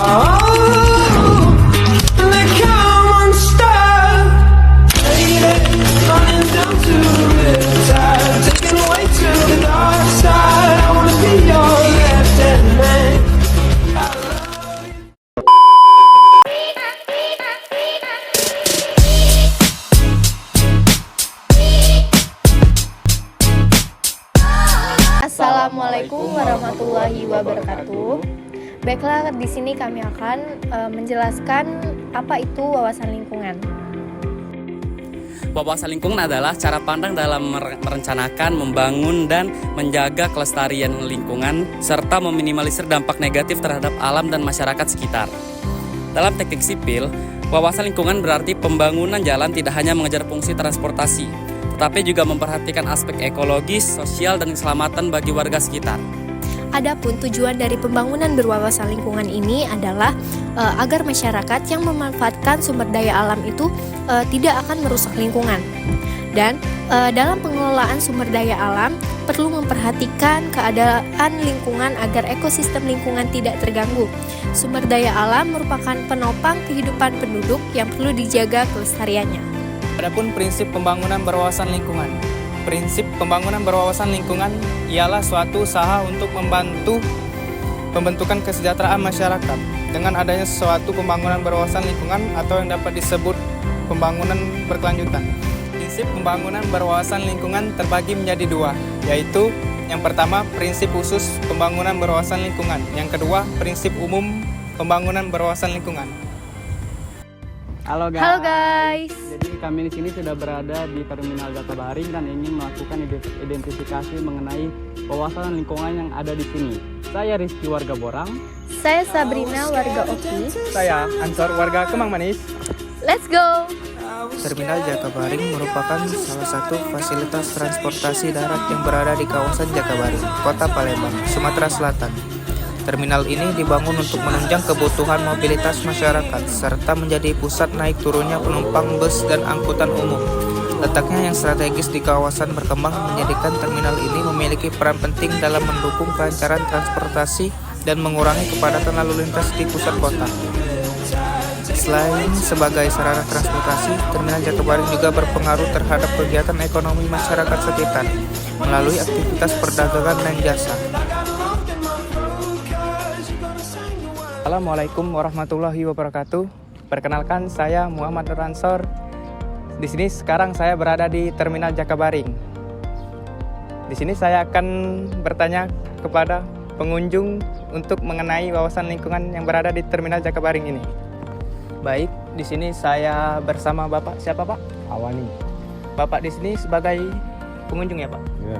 Oh, and they come unstuck. Lady, running down to the riptide, taken away to the dark side. I wanna be your left-hand man. I love you. Assalamualaikum warahmatullahi wabarakatuh. Baiklah, di sini kami akan menjelaskan apa itu wawasan lingkungan. Wawasan lingkungan adalah cara pandang dalam merencanakan, membangun, dan menjaga kelestarian lingkungan serta meminimalisir dampak negatif terhadap alam dan masyarakat sekitar. Dalam teknik sipil, wawasan lingkungan berarti pembangunan jalan tidak hanya mengejar fungsi transportasi, tetapi juga memperhatikan aspek ekologis, sosial, dan keselamatan bagi warga sekitar. Adapun tujuan dari pembangunan berwawasan lingkungan ini adalah agar masyarakat yang memanfaatkan sumber daya alam itu tidak akan merusak lingkungan. Dan dalam pengelolaan sumber daya alam perlu memperhatikan keadaan lingkungan agar ekosistem lingkungan tidak terganggu. Sumber daya alam merupakan penopang kehidupan penduduk yang perlu dijaga kelestariannya. Adapun prinsip pembangunan berwawasan lingkungan. Prinsip pembangunan berwawasan lingkungan ialah suatu usaha untuk membantu pembentukan kesejahteraan masyarakat dengan adanya suatu pembangunan berwawasan lingkungan atau yang dapat disebut pembangunan berkelanjutan. Prinsip pembangunan berwawasan lingkungan terbagi menjadi dua, yaitu yang pertama prinsip khusus pembangunan berwawasan lingkungan, yang kedua prinsip umum pembangunan berwawasan lingkungan. Halo guys. Jadi kami di sini sudah berada di Terminal Jakabaring dan ingin melakukan identifikasi mengenai wawasan lingkungan yang ada di sini. Saya Rizky, warga Borang. Saya Sabrina, warga Oki. Saya Ansor, warga Kemang Manis. Let's go. Terminal Jakabaring merupakan salah satu fasilitas transportasi darat yang berada di kawasan Jakabaring, Kota Palembang, Sumatera Selatan. Terminal ini dibangun untuk menunjang kebutuhan mobilitas masyarakat serta menjadi pusat naik turunnya penumpang bus dan angkutan umum. Letaknya yang strategis di kawasan berkembang menjadikan terminal ini memiliki peran penting dalam mendukung kelancaran transportasi dan mengurangi kepadatan lalu lintas di pusat kota. Selain sebagai sarana transportasi, Terminal Jakabaring juga berpengaruh terhadap kegiatan ekonomi masyarakat sekitar melalui aktivitas perdagangan dan jasa. Assalamualaikum warahmatullahi wabarakatuh. Perkenalkan, saya Muhammad Nur Ansor. Di sini sekarang saya berada di Terminal Jakabaring. Di sini saya akan bertanya kepada pengunjung untuk mengenai wawasan lingkungan yang berada di Terminal Jakabaring ini. Baik, di sini saya bersama Bapak. Siapa, Pak? Awani. Bapak di sini sebagai pengunjung ya, Pak? Ya.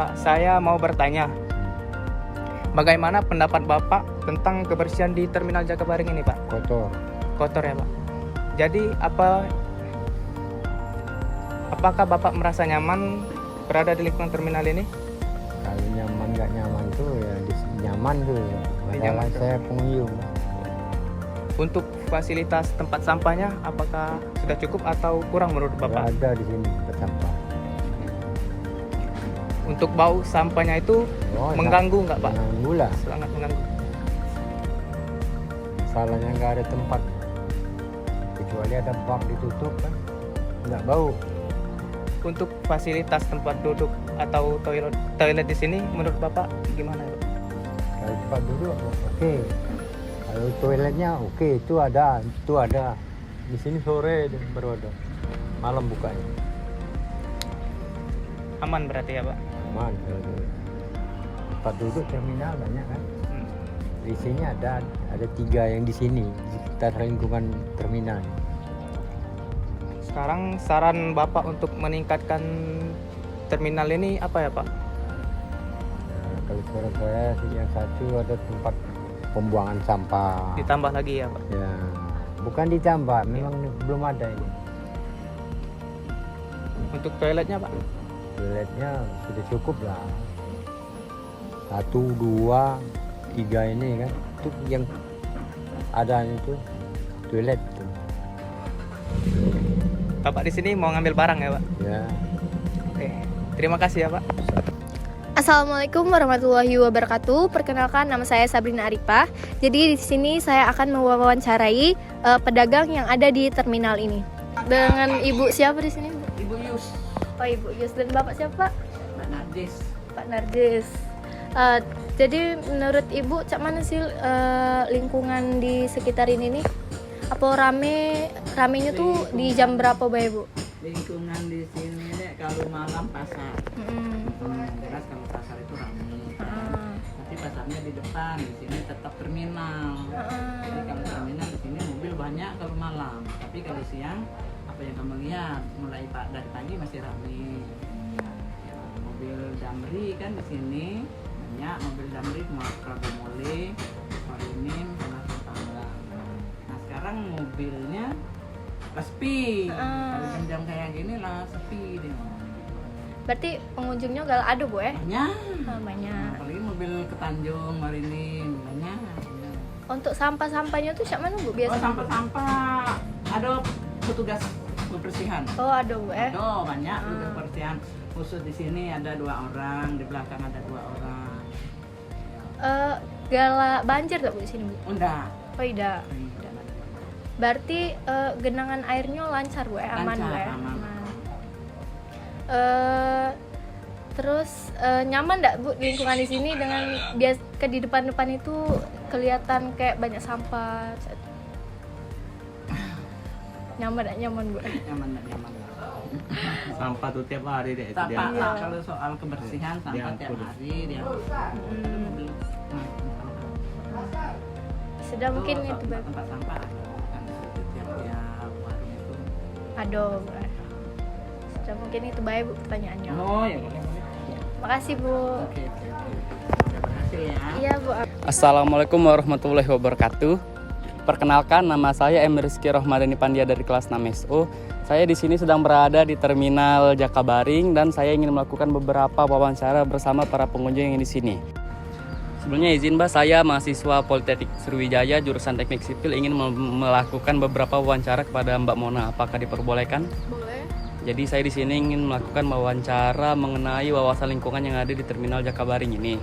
Pak, saya mau bertanya. Bagaimana pendapat Bapak tentang kebersihan di Terminal Jakabaring ini, Pak? Kotor ya, Pak. Jadi apakah Bapak merasa nyaman berada di lingkungan terminal ini? Kalau nyaman nggak nyaman tuh ya nyaman tuh ya. Masalah saya pengunjung. Untuk fasilitas tempat sampahnya apakah sudah cukup atau kurang menurut Bapak? Nggak ada di sini tempat sampah. Untuk bau sampahnya itu mengganggu nggak, Pak? Mengganggu lah. Sangat mengganggu. Masalahnya nggak ada tempat. Kecuali ada bak ditutup kan, nggak bau. Untuk fasilitas tempat duduk atau toilet di sini menurut Bapak gimana, Pak? Kalau tempat duduk oke. Kalau toiletnya oke, itu ada. Di sini sore baru ada. Malam bukanya. Aman berarti ya, Pak? Aman. Tempat duduk terminal banyak kan. Di sini ada 3 yang di sini di sekitar lingkungan terminal. Sekarang saran Bapak untuk meningkatkan terminal ini apa ya, Pak? Nah, kalau saran saya yang satu ada tempat pembuangan sampah. Ditambah lagi ya, Pak? Ya, bukan ditambah, memang belum ada ini. Untuk toiletnya, Pak? Toiletnya sudah cukup lah. 1, 2, 3 ini kan. Itu yang ada itu toilet. Bapak di sini mau ngambil barang ya, Pak? Ya. Oke, terima kasih ya, Pak. Assalamualaikum warahmatullahi wabarakatuh. Perkenalkan, nama saya Sabrina Arifah. Jadi di sini saya akan mewawancarai pedagang yang ada di terminal ini. Dengan Ibu siapa di sini, Bu? Ibu Yus, Oh, Ibu Yus. Dan Bapak siapa? Pak Narjis. Pak Narjis. Jadi menurut Ibu, cak mana sih lingkungan di sekitar ini nih? Apa ramenya tuh di jam berapa, Bu? Lingkungan di sini deh kalau malam pasar. Mm-mm. Jelas kalau pasar itu ramai. Ah. Tapi pasarnya di depan, di sini tetap terminal. Jadi kalau terminal di sini mobil banyak kalau malam. Tapi kalau siang, apa yang kamu lihat mulai dari pagi masih ramai. Ya, mobil Damri kan di sini banyak mobil Damri mau Prabu Mole, Marinim, sama tetangga. Nah sekarang mobilnya sepi. Kalau jam-jam kayak gini lah sepi deh. Berarti pengunjungnya gak ada, Bu ya? Banyak. Banyak. Apalagi mobil ke Tanjung, Marinim, banyak. Untuk sampah-sampahnya tuh cak mana, Bu, Oh biasa? sampah-sampah ada petugas kebersihan. Oh, ada, Bu ya? Ada banyak petugas kebersihan. Khusus di sini ada 2 orang, di belakang ada 2 orang. Galak banjir tak, Bu, di sini, Bu? Enggak. Oh, tidak. Berarti genangan airnya lancar, Bu, ya? Aman, Bu, Lancar, ya? aman. Terus nyaman nggak, Bu, lingkungan di sini dengan di depan-depan itu kelihatan kayak banyak sampah? Nyaman nggak, nyaman, Bu? Nyaman, nyaman. Sampah tuh tiap hari deh. itu Sampah dia. kalau soal kebersihan sampah tiap Diangkut. hari dia. Sudah mungkin itu, Bu. tempat sampah ada kan tiap warung itu. Aduh, Bu. Sudah mungkin itu, baik, Bu, pertanyaannya. Oh ya boleh. Makasih, Bu. Oke. Udah berhasil ya. Iya, Bu. Assalamualaikum warahmatullahi wabarakatuh. Perkenalkan, nama saya M. Rizky Rohmadani Pandia dari kelas 6 SO. Saya di sini sedang berada di Terminal Jakabaring dan saya ingin melakukan beberapa wawancara bersama para pengunjung yang di sini. Sebelumnya izin, Mbak, saya mahasiswa Politeknik Sriwijaya jurusan Teknik Sipil ingin melakukan beberapa wawancara kepada Mbak Mona. Apakah diperbolehkan? Boleh. Jadi saya di sini ingin melakukan wawancara mengenai wawasan lingkungan yang ada di Terminal Jakabaring ini.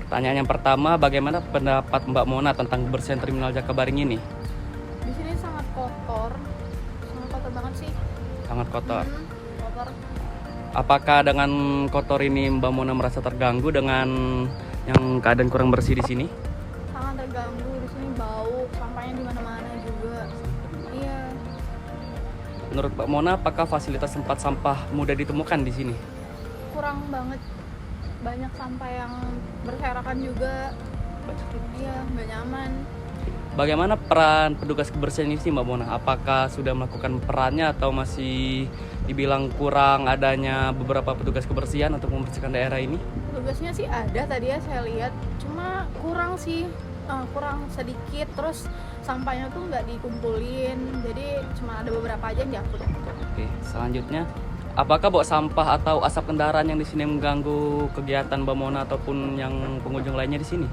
Pertanyaan yang pertama, bagaimana pendapat Mbak Mona tentang kebersihan Terminal Jakabaring ini? Di sini sangat kotor banget sih. Sangat kotor. Kotor. Apakah dengan kotor ini Mbak Mona merasa terganggu dengan yang keadaan kurang bersih di sini? Sangat terganggu, di sini bau, sampahnya di mana-mana juga. Iya, Menurut Mbak Mona, apakah fasilitas tempat sampah mudah ditemukan di sini? kurang banget. Banyak sampah yang berserakan juga. Iya, nggak nyaman. Bagaimana peran petugas kebersihan ini sih, Mbak Mona? Apakah sudah melakukan perannya atau masih dibilang kurang adanya beberapa petugas kebersihan untuk membersihkan daerah ini? Tugasnya sih ada tadi ya saya lihat, cuma kurang sih, kurang sedikit. Terus sampahnya tuh nggak dikumpulin, jadi cuma ada beberapa aja yang diangkut. Oke, selanjutnya, apakah bau sampah atau asap kendaraan yang di sini mengganggu kegiatan Mbak Mona ataupun yang pengunjung lainnya di sini?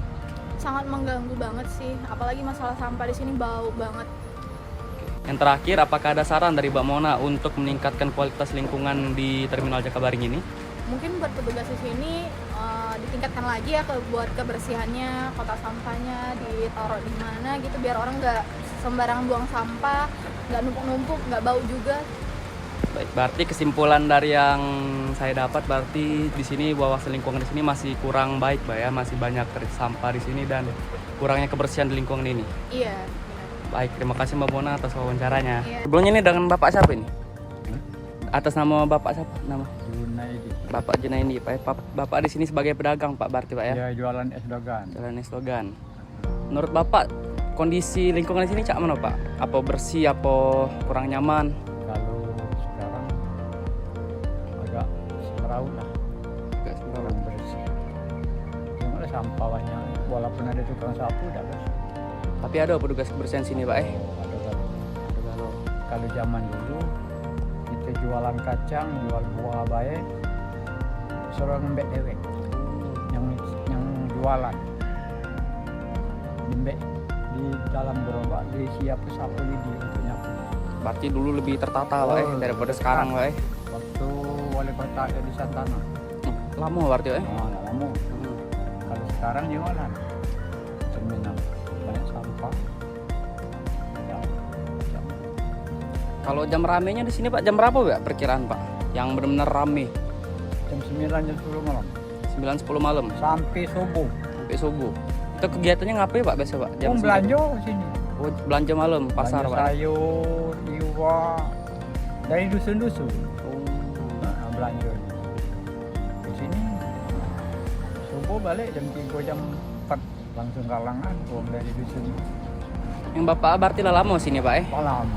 Sangat mengganggu banget sih, apalagi masalah sampah di sini bau banget. Yang terakhir, apakah ada saran dari Mbak Mona untuk meningkatkan kualitas lingkungan di Terminal Jakabaring ini? Mungkin buat petugas di sini ditingkatkan lagi ya buat kebersihannya, kotak sampahnya ditaruh di mana gitu biar orang nggak sembarangan buang sampah, nggak numpuk-numpuk, nggak bau juga. Baik, berarti kesimpulan dari yang saya dapat berarti di sini wawasan lingkungan di sini masih kurang baik, Mbak ya, masih banyak sampah di sini dan kurangnya kebersihan di lingkungan ini. Iya. Baik, terima kasih Mbak Mona atas wawancaranya. Iya. Sebelumnya ini dengan Bapak siapa ini? Atas nama Bapak siapa? Nama Junaidi. Bapak Junaidi, Pak. Bapak di sini sebagai pedagang, Pak, berarti Pak ya? Ya jualan es dogan. Jalan slogan. Menurut Bapak kondisi lingkungan di sini cak mana, Pak? Apa bersih, apa kurang nyaman? Kalau sekarang agak semeraut lah, kurang bersih. Cuma sampah banyak, walaupun ada tukang sapu tidak bersih. Tapi ada petugas kebersihan sini, Pak. Kalau zaman dulu kita jualan kacang, jual buah baik, suruh ngembek dewek yang jualan, ngembek di dalam gerobak, di siap sapu lidi untuk nyapu. Berarti dulu lebih tertata, Pak, daripada sekarang, Pak. Waktu wali kota ada di Santana. lama berarti ya? Nah, nggak lama. Kalau sekarang jualan terminal banyak sampah. Ya, macam. Kalau jam ramenya di sini Pak, jam berapa Pak perkiraan Pak? Yang benar-benar rame? Jam 9 jam 10 malam 9-10 malam sampai subuh. sampai subuh. Itu kegiatannya ngapain Pak biasa Pak? Jam 9? Belanja sini. Oh, belanja malam, pasar Belanja Pak? sayur, iwa dari dusun-dusun. Oh. Nah, belanja di sini. Subuh balik jam 3 jam 4 langsung kalangan uang dari dusun. Yang Bapak berarti lah lama sini Pak Malam.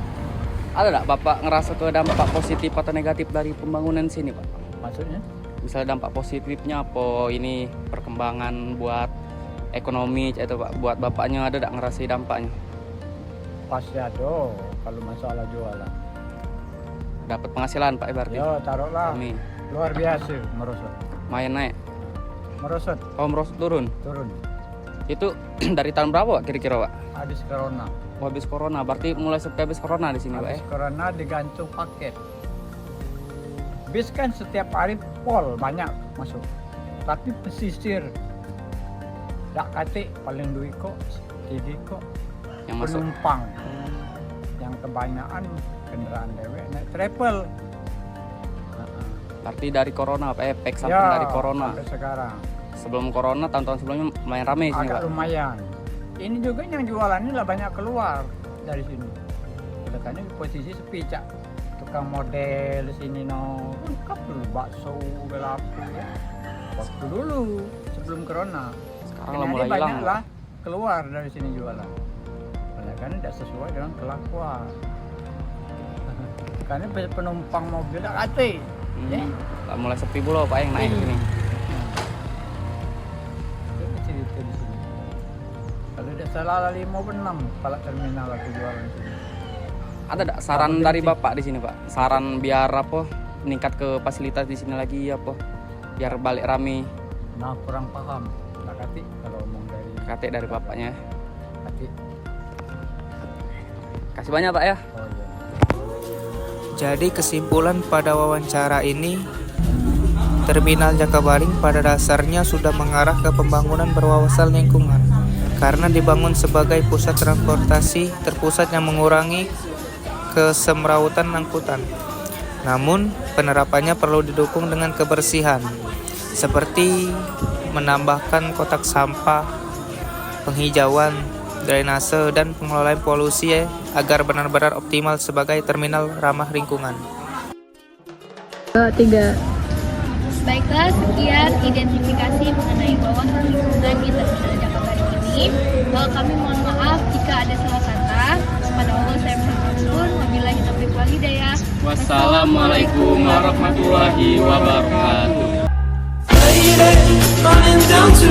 Ada nggak Bapak ngerasa ke dampak positif atau negatif dari pembangunan sini Pak? Maksudnya? Misalnya dampak positifnya apa ini perkembangan buat ekonomi itu Pak, buat Bapaknya ada nggak ngerasa dampaknya? Pasti ada kalau masalah jualan. Dapat penghasilan Pak berarti? Ya taruhlah Amin. luar biasa merosot. Main naik, Merosot merosot turun. turun. Itu dari tahun berapa Pak kira-kira Pak? Habis corona. Oh, habis corona, berarti mulai sepi habis corona di sini Pak Habis corona digantung paket. Bis kan setiap hari pol banyak masuk. Tapi pesisir dak kate paling duit kok jadi kok yang masuk. penumpang. Yang kebanyakan kendaraan dewek naik travel. Berarti dari corona Pak, efek Ya, samping dari corona. sampai sekarang Sebelum corona, tahun-tahun sebelumnya lumayan ramai sini agak Pak. lumayan. Ini juga yang jualan ini lah banyak keluar dari sini. Katanya posisi sepi cak. Tukang model sini no lengkap dulu bakso gelapu ya. Waktu dulu sebelum corona. Sekarang Ini lah mulai banyak hilang. lah keluar dari sini jualan. Karena tidak sesuai dengan kelakuan. Karena penumpang mobil tak kate. Ya. Lah mulai sepi pula Pak yang naik sini. Itu cerita di sini. Kalau tidak salah 5-6 kepala terminal aku jualan di sini. Ada nggak saran dari Bapak di sini Pak? Saran biar apa? Meningkat ke fasilitas di sini lagi apa? Biar balik rame. Nah kurang paham. Tak kate kalau ngomong Katik dari Bapaknya. kate. Kasih banyak Pak ya. Oh iya. Jadi kesimpulan pada wawancara ini, Terminal Jakabaring pada dasarnya sudah mengarah ke pembangunan berwawasan lingkungan karena dibangun sebagai pusat transportasi terpusat yang mengurangi kesemrautan angkutan. Namun, penerapannya perlu didukung dengan kebersihan, seperti menambahkan kotak sampah, penghijauan, drainase, dan pengelolaan polusi agar benar-benar optimal sebagai terminal ramah lingkungan. Baiklah, sekian identifikasi mengenai wawasan lingkungan di Terminal Jakabaring ini. Kami mohon maaf jika ada salah kata. Kepada Allah saya bersyukur. Wabillahi taufiq wal hidayah. Wassalamualaikum warahmatullahi wabarakatuh. Lady, running down to